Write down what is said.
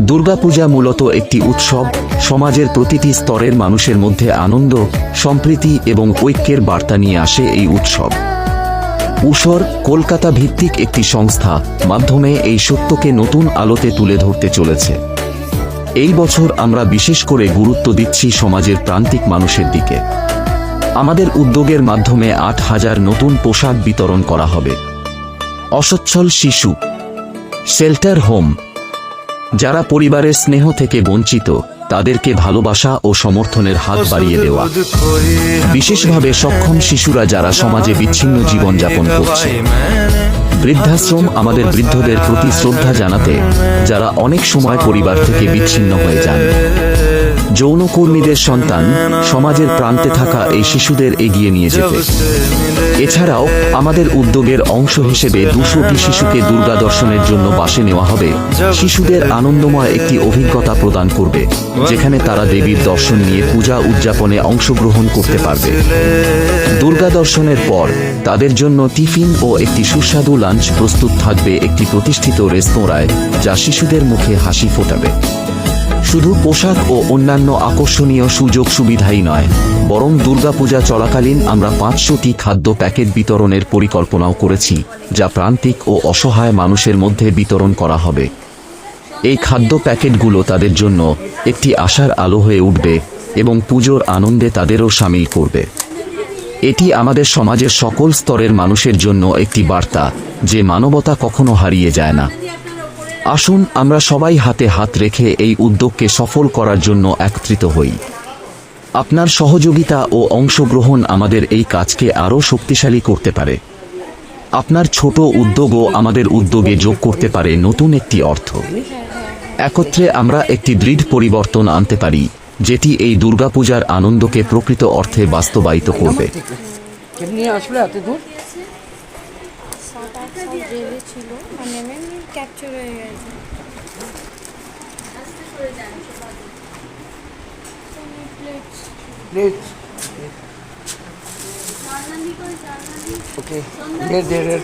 দুর্গাপূজা মূলত একটি উৎসব, সমাজের প্রতিটি স্তরের মানুষের মধ্যে আনন্দ, সম্প্রীতি এবং ঐক্যের বার্তা নিয়ে আসে এই উৎসব। উসর কলকাতা ভিত্তিক একটি সংস্থা মাধ্যমে এই সত্যকে নতুন আলোতে তুলে ধরতে চলেছে। এই বছর আমরা বিশেষ করে গুরুত্ব দিচ্ছি সমাজের প্রান্তিক মানুষের দিকে। আমাদের উদ্যোগের মাধ্যমে ৮,০০০ নতুন পোশাক বিতরণ করা হবে। অসচ্ছল শিশু, শেল্টার হোম, যারা পরিবারের স্নেহ থেকে বঞ্চিত তাদেরকে ভালোবাসা ও সমর্থনের হাত বাড়িয়ে দেওয়া। বিশেষভাবে সক্ষম শিশুরা যারা সমাজে বিচ্ছিন্ন জীবনযাপন করছে। বৃদ্ধাশ্রম, আমাদের বৃদ্ধদের প্রতি শ্রদ্ধা জানাতে যারা অনেক সময় পরিবার থেকে বিচ্ছিন্ন হয়ে যান। যৌনকর্মীদের সন্তান, সমাজের প্রান্তে থাকা এই শিশুদের এগিয়ে নিয়ে যেতে। এছাড়াও আমাদের উদ্যোগের অংশ হিসেবে ২০০টি শিশুকে দুর্গা দর্শনের জন্য বাসে নেওয়া হবে। শিশুদের আনন্দময় একটি অভিজ্ঞতা প্রদান করবে, যেখানে তারা দেবীর দর্শন নিয়ে পূজা উদযাপনে অংশগ্রহণ করতে পারবে। দুর্গা দর্শনের পর তাদের জন্য টিফিন ও একটি সুস্বাদু লাঞ্চ প্রস্তুত থাকবে একটি প্রতিষ্ঠিত রেস্তোরাঁয়, যা শিশুদের মুখে হাসি ফোটাবে। শুধু পোশাক ও অন্যান্য আকর্ষণীয় সুযোগ সুবিধাই নয়, বরং দুর্গাপূজা চলাকালীন আমরা ৫০০টি খাদ্য প্যাকেট বিতরণের পরিকল্পনাও করেছি, যা প্রান্তিক ও অসহায় মানুষের মধ্যে বিতরণ করা হবে। এই খাদ্য প্যাকেটগুলো তাদের জন্য একটি আশার আলো হয়ে উঠবে এবং পুজোর আনন্দে তাদেরও শামিল করবে। এটি আমাদের সমাজের সকল স্তরের মানুষের জন্য একটি বার্তা যে মানবতা কখনো হারিয়ে যায় না। আসুন আমরা সবাই হাতে হাত রেখে এই উদ্যোগকে সফল করার জন্য একত্রিত হই। আপনার সহযোগিতা ও অংশগ্রহণ আমাদের এই কাজকে আরও শক্তিশালী করতে পারে। আপনার ছোট উদ্যোগও আমাদের উদ্যোগে যোগ করতে পারে নতুন একটি অর্থ। একত্রে আমরা একটি দৃঢ় পরিবর্তন আনতে পারি, যেটি এই দুর্গাপূজার আনন্দকে প্রকৃত অর্থে বাস্তবায়িত করবে। ছিল মানে ক্যাপচার হয়ে গেছে। Okay, there.